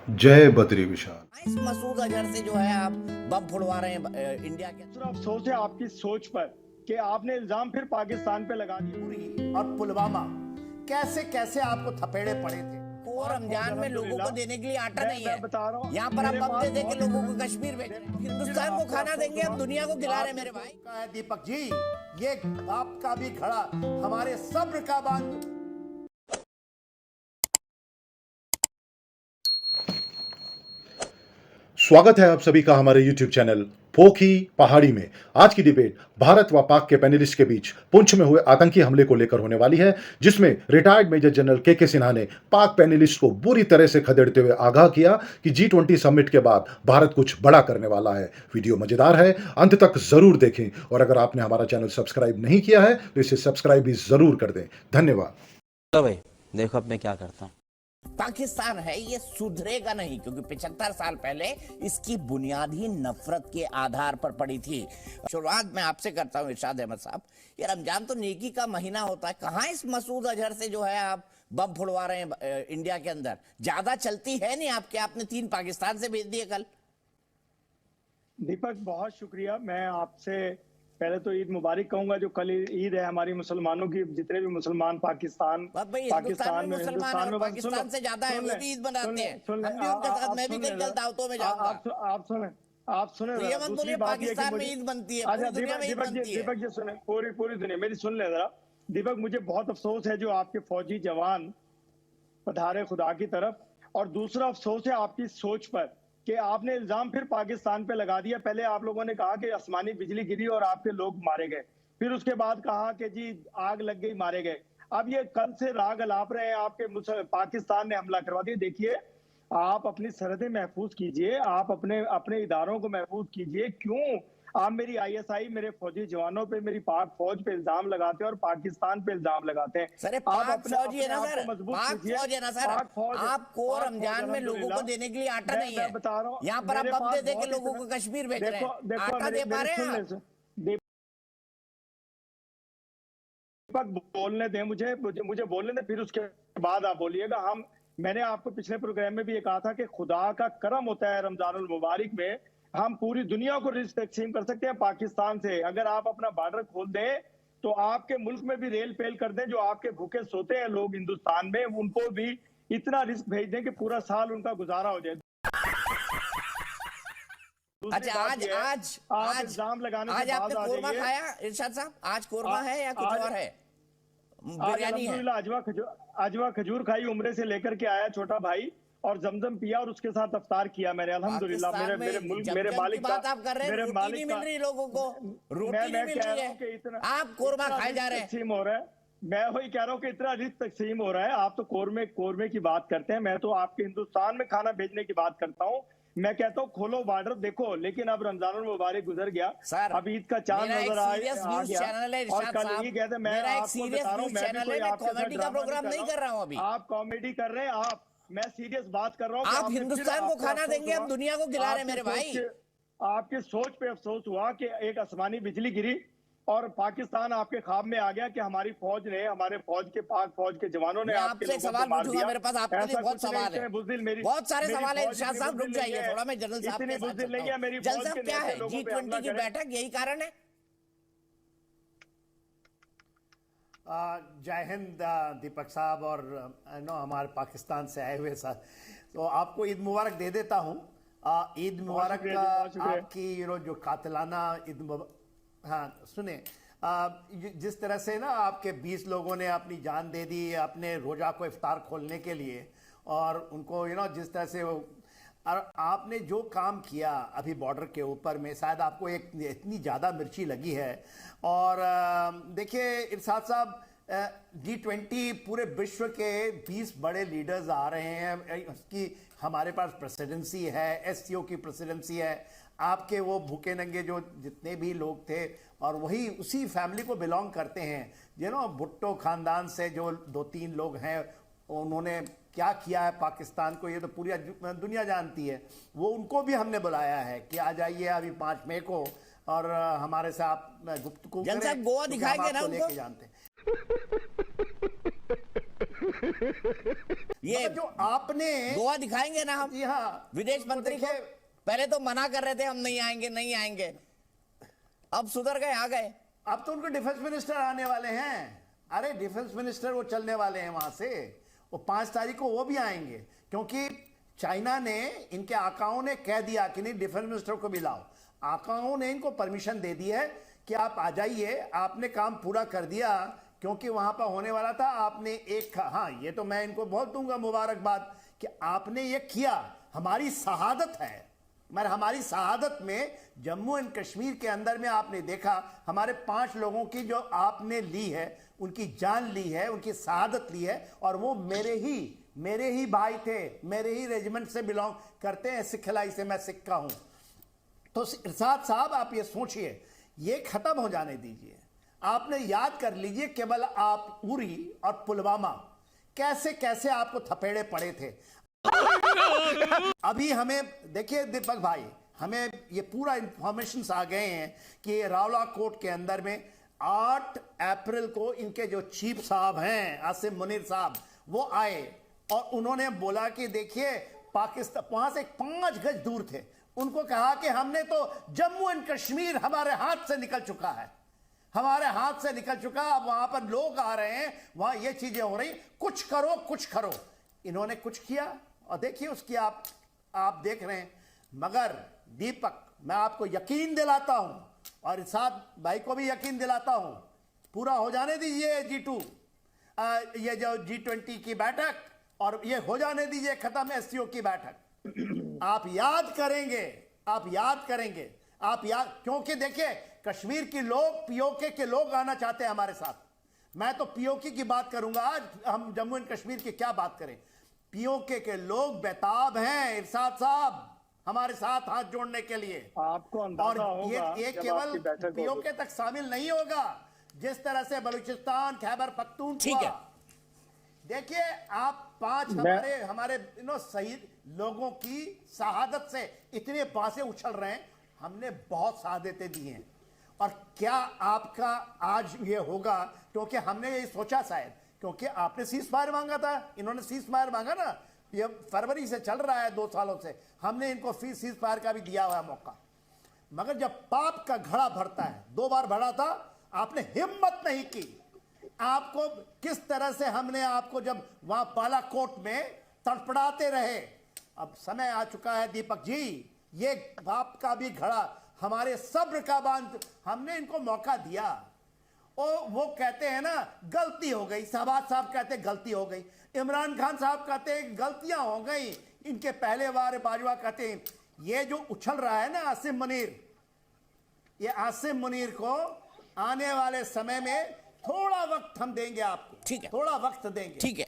जय बद्री विशाल। इस मसूद अजहर से जो है आप बम फुड़वा रहे हैं इंडिया के सिर्फ अफसोस है आपकी सोच पर कि आपने इल्जाम फिर पाकिस्तान पे लगा दिया। उरी और पुलवामा कैसे कैसे आपको थपेड़े पड़े थे। और रमजान में लोगों को देने के लिए आटा नहीं है। बता रहा हूँ, यहाँ पर आप मेरे बम पास दे दे के बहुत लोगों को कश्मीर भेज रहे हैं। हिंदुस्तान को खाना देंगे, हम दुनिया को खिला रहे हैं मेरे भाई। का है दीपक जी, ये आपका भी खड़ा हमारे सब्र का बांध। स्वागत है आप सभी का हमारे YouTube चैनल पोखी पहाड़ी में। आज की डिबेट भारत व पाक के पैनलिस्ट के बीच पुंछ में हुए आतंकी हमले को लेकर होने वाली है, जिसमें रिटायर्ड मेजर जनरल के सिन्हा ने पाक पैनलिस्ट को बुरी तरह से खदेड़ते हुए आगाह किया कि G20 समिट के बाद भारत कुछ बड़ा करने वाला है। वीडियो मजेदार है, अंत तक जरूर देखें और अगर आपने हमारा चैनल सब्सक्राइब नहीं किया है तो इसे सब्सक्राइब भी जरूर कर दें। धन्यवाद। चलो भाई देखो अब मैं क्या करता हूँ। पाकिस्तान है ये सुधरेगा नहीं, क्योंकि 75 साल पहले इसकी बुनियाद ही नफरत के आधार पर पड़ी थी। शुरुआत मैं आपसे करता हूँ इरशाद अहमद साहब, ये रमजान तो नेकी का महीना होता है, कहाँ इस मसूद अजहर से जो है आप बम फुड़वा रहे हैं इंडिया के अंदर? ज्यादा चलती है नहीं आपके, आपने 3 पाकिस्तान से भेज दिए कल। दीपक बहुत शुक्रिया। मैं आपसे पहले तो ईद मुबारक कहूंगा, जो कल ईद है हमारी मुसलमानों की। जितने भी मुसलमान पाकिस्तान पाकिस्तान में मुसलमान और पाकिस्तान से ज्यादा है, वो भी ईद मनाते हैं। हम भी उनके साथ, मैं भी कल दावतों में जाऊंगा। आप सुने ये मत बोलिए पाकिस्तान में ईद बनती है, पूरी दुनिया में ईद बनती है। दीपक जी सुने, पूरी दुनिया मेरी सुन ले जरा। दीपक, मुझे बहुत अफसोस है जो आपके फौजी जवान पधारे खुदा की तरफ, और दूसरा अफसोस है आपकी सोच पर कि आपने इल्जाम फिर पाकिस्तान पे लगा दिया। पहले आप लोगों ने कहा कि आसमानी बिजली गिरी और आपके लोग मारे गए, फिर उसके बाद कहा कि जी आग लग गई, मारे गए। अब ये कल से राग अलाप रहे हैं आपके पाकिस्तान ने हमला करवा दिया। देखिए, आप अपनी सरहदें महफूज कीजिए, आप अपने इदारों को महफूज कीजिए। क्यों आप मेरी ISI, मेरे फौजी जवानों पे, मेरी पाक फौज पे इल्जाम लगाते हैं और पाकिस्तान पे इल्जाम लगाते हैं? सर आप पाक फौज है ना सर, पाक फौज है ना सर। आपको रमजान में लोगों को देने के लिए आटा नहीं है। बता रहा हूँ, यहाँ पर आप बम दे दे के लोगों को कश्मीर भेज रहे हैं। आटा दे पा रहे हैं आप? दीपक बोलने दें, मुझे बोलने दें, फिर उसके बाद आप बोलिएगा। मैंने आपको पिछले प्रोग्राम में भी ये कहा था कि खुदा का करम होता है रमजानुल मुबारक में, हम पूरी दुनिया को रिस्क तकसीम कर सकते हैं पाकिस्तान से। अगर आप अपना बॉर्डर खोल दें तो आपके मुल्क में भी रेल पेल कर दें, जो आपके भूखे सोते हैं लोग हिंदुस्तान में, उनको भी इतना रिस्क भेज दें कि पूरा साल उनका गुजारा हो जाए। अच्छा, आज इल्जाम लगाने आज आपने कोरमा खाया इरशाद साहब? आज कोरमा है या कुछ और है? बिरयानी है? अजवा खजूर खाई, उम्रे से लेकर के आया छोटा भाई, और जमजम पिया और उसके साथ अफ्तार किया मैंने, अल्हम्दुलिल्लाह। मेरे मुल्क, मेरे मालिक की बात आप कर रहे हैं, रोटी नहीं मिल रही लोगों को, रोटी नहीं मिल रही है, आप कोरमा खाए जा रहे हैं। तकसीम हो रहा है, मैं वही कह रहा हूँ कि इतना रिस्क तकसीम हो रहा है। आप तो कोरमे की बात करते हैं, मैं तो आपके हिंदुस्तान में खाना भेजने की बात करता हूँ। मैं कहता हूँ खोलो बॉर्डर, देखो। लेकिन अब रमजानुल मुबारक गुजर गया, अब ईद का चांद नजर आ गया, और कल ईद है। मैं आपको बता रहा हूँ, मैं भी कोई कॉमेडी का प्रोग्राम नहीं कर रहा हूँ अभी। आप कॉमेडी कर रहे हैं, मैं सीरियस बात कर रहा हूँ। आप हिंदुस्तान को खाना देंगे, हम दुनिया को खिला रहे हैं मेरे भाई। आपकी सोच पे अफसोस हुआ कि एक आसमानी बिजली गिरी और पाकिस्तान आपके ख्वाब में आ गया कि हमारी फौज ने, हमारे फौज के, पाक फौज के जवानों ने आपके लोगों को मार दिया। मेरे पास आपके लिए बहुत सवाल है, बहुत सारे सवाल है इरशाद साहब। रुक जाइए थोड़ा, मैं जनरल साहब के साथ चलता हूं। जनरल साहब, क्या है G20 की बैठक, यही कारण है? जय हिंद दीपक साहब, और हमारे पाकिस्तान से आए हुए साथ, तो आपको ईद मुबारक दे देता हूँ। ईद मुबारक आपकी जो कातिलाना ईद। हाँ सुने, जिस तरह से ना आपके 20 लोगों ने अपनी जान दे दी अपने रोजा को इफ्तार खोलने के लिए, और उनको जिस तरह से और आपने जो काम किया अभी बॉर्डर के ऊपर में, शायद आपको एक इतनी ज़्यादा मिर्ची लगी है। और देखिए इरशाद साहब, G20 पूरे विश्व के 20 बड़े लीडर्स आ रहे हैं, उसकी हमारे पास प्रेसिडेंसी है, SCO की प्रेसिडेंसी है। आपके वो भूखे नंगे जो जितने भी लोग थे, और वही उसी फैमिली को बिलोंग करते हैं, भुट्टो खानदान से जो 2-3 लोग हैं, उन्होंने क्या किया है पाकिस्तान को, ये तो पूरी दुनिया जानती है। वो उनको भी हमने बुलाया है कि आ जाइए अभी 5 मई को, और हमारे साथ गुफ्तगू करें। गोवा दिखाएंगे ना उनको? जानते हैं। ये जो आपने गोवा दिखाएंगे ना हम, जी हाँ, विदेश मंत्री को देखिए, पहले तो मना कर रहे थे हम नहीं आएंगे नहीं आएंगे, अब सुधर गए आ गए। अब तो उनको डिफेंस मिनिस्टर आने वाले हैं। अरे डिफेंस मिनिस्टर वो चलने वाले हैं वहां से, वो 5 तारीख को वो भी आएंगे, क्योंकि चाइना ने, इनके आकाओं ने कह दिया कि नहीं डिफेंस मिनिस्टर को भी लाओ। आकाओं ने इनको परमिशन दे दी है कि आप आ जाइए, आपने काम पूरा कर दिया, क्योंकि वहां पर होने वाला था। आपने एक, हाँ ये तो मैं इनको बहुत दूंगा मुबारकबाद कि आपने ये किया, हमारी शहादत है। मगर हमारी शहादत में जम्मू एंड कश्मीर के अंदर में आपने देखा हमारे 5 लोगों की जो आपने ली है, उनकी जान ली है, उनकी शहादत ली है, और वो मेरे ही भाई थे, मेरे ही रेजिमेंट से बिलोंग करते हैं, सिखलाई से मैं सिख का हूं। तो इरशाद साहब आप ये सोचिए, ये खत्म हो जाने दीजिए। आपने याद कर लीजिए केवल आप उरी और पुलवामा कैसे कैसे आपको थपेड़े पड़े थे। अभी हमें देखिए दीपक भाई, हमें ये पूरा इंफॉर्मेशन आ गए हैं कि रावला कोर्ट के अंदर में 8 अप्रैल को इनके जो चीफ साहब हैं आसिम मुनीर साहब, वो आए और उन्होंने बोला कि देखिए पाकिस्तान, वहां से 5 गज दूर थे, उनको कहा कि हमने तो जम्मू एंड कश्मीर हमारे हाथ से निकल चुका है, हमारे हाथ से निकल चुका, अब वहां पर लोग आ रहे हैं, वहां ये चीजें हो रही, कुछ करो कुछ करो। इन्होंने कुछ किया और देखिए उसकी आप देख रहे हैं। मगर दीपक, मैं आपको यकीन दिलाता हूं और इरशाद भाई को भी यकीन दिलाता हूं, पूरा हो जाने दीजिए G2, ये जो G20 की बैठक, और ये हो जाने दीजिए खत्म SCO की बैठक। आप याद करेंगे, क्योंकि देखिए कश्मीर के लोग, POK के लोग आना चाहते हैं हमारे साथ। मैं तो POK की बात करूंगा, आज हम जम्मू एंड कश्मीर की क्या बात करें। POK के लोग बेताब हैं इरशाद साहब हमारे साथ हाथ जोड़ने के लिए। आपको अंदाजा होगा ये जब केवल आपकी बैठक होगी। POK तक शामिल नहीं होगा, जिस तरह से बलूचिस्तान, खैबर ठीक पख्तूनख्वा, है। देखिए आप 5 हमारे शहीद लोगों की शहादत से इतने बातें उछल रहे हैं, हमने बहुत शहादतें दी हैं। और क्या आपका आज ये होगा, क्योंकि हमने ये सोचा शायद, क्योंकि आपने सीज फायर मांगा था, इन्होंने सीज फायर मांगा ना, ये फरवरी से चल रहा है 2 सालों से, हमने इनको सीज फायर का भी दिया हुआ मौका। मगर जब पाप का घड़ा भरता है, 2 बार भरा था, आपने हिम्मत नहीं की। आपको किस तरह से हमने आपको जब वहां बालाकोट में तड़पड़ाते रहे। अब समय आ चुका है दीपक जी, ये पाप का भी घड़ा, हमारे सब्र का बांध, हमने इनको मौका दिया। वो कहते हैं ना गलती हो गई, शहबाज साहब कहते गलती हो गई, इमरान खान साहब कहते हैं गलतियां हो गई, इनके पहले बार बाजवा कहते हैं। ये जो उछल रहा है ना आसिम मुनीर, ये आसिम मुनीर को आने वाले समय में थोड़ा वक्त हम देंगे आपको, ठीक है, थोड़ा वक्त देंगे। ठीक है।